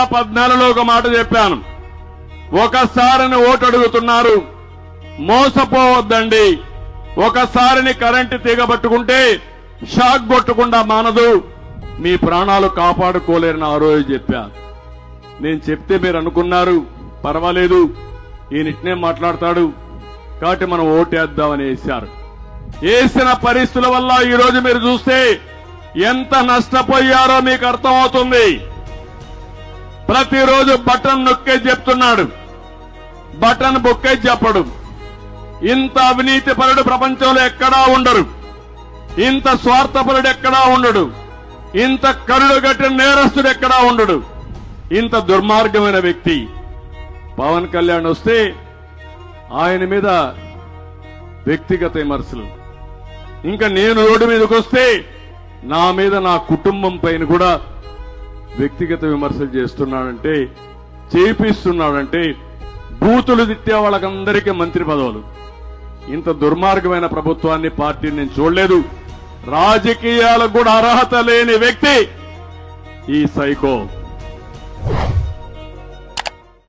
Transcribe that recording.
2014లో ఒక మాట చెప్పాను. ఒకసారిని ఓటు అడుగుతున్నారు, మోసపోవద్దండి. ఒకసారిని కరెంటు తీగ పట్టుకుంటే షాక్ కొట్టకుండా మానదు, మీ ప్రాణాలు కాపాడుకోలేరని ఆ రోజు చెప్పాను. నేను చెప్తే మీరు అనుకున్నారు పర్వాలేదు ఈయనిట్నే మాట్లాడతాడు కాబట్టి మనం ఓటేద్దామని వేశారు. వేసిన పరిస్థితుల వల్ల ఈ రోజు మీరు చూస్తే ఎంత నష్టపోయారో మీకు అర్థమవుతుంది. ప్రతిరోజు బటన్ నొక్కేసి చెప్తున్నాడు, బటన్ బొక్కేసి చెప్పడు. ఇంత అవినీతి పరుడు ప్రపంచంలో ఎక్కడా ఉండరు, ఇంత స్వార్థపరుడు ఎక్కడా ఉండడు, ఇంత కరుడు గట్టిన నేరస్తుడు ఎక్కడా ఉండడు, ఇంత దుర్మార్గమైన వ్యక్తి. పవన్ కళ్యాణ్ వస్తే ఆయన మీద వ్యక్తిగత విమర్శలు, ఇంకా నేను రోడ్డు మీదకి వస్తే నా మీద నా కుటుంబం పైన కూడా వ్యక్తిగత విమర్శలు చేస్తున్నాడంటే, చేపిస్తున్నాడంటే బూతులు తిట్టే వాళ్ళకందరికీ మంత్రి పదవులు. ఇంత దుర్మార్గమైన ప్రభుత్వాన్ని పార్టీని నేను చూడలేదు. రాజకీయాలకు కూడా అర్హత లేని వ్యక్తి ఈ సైకో.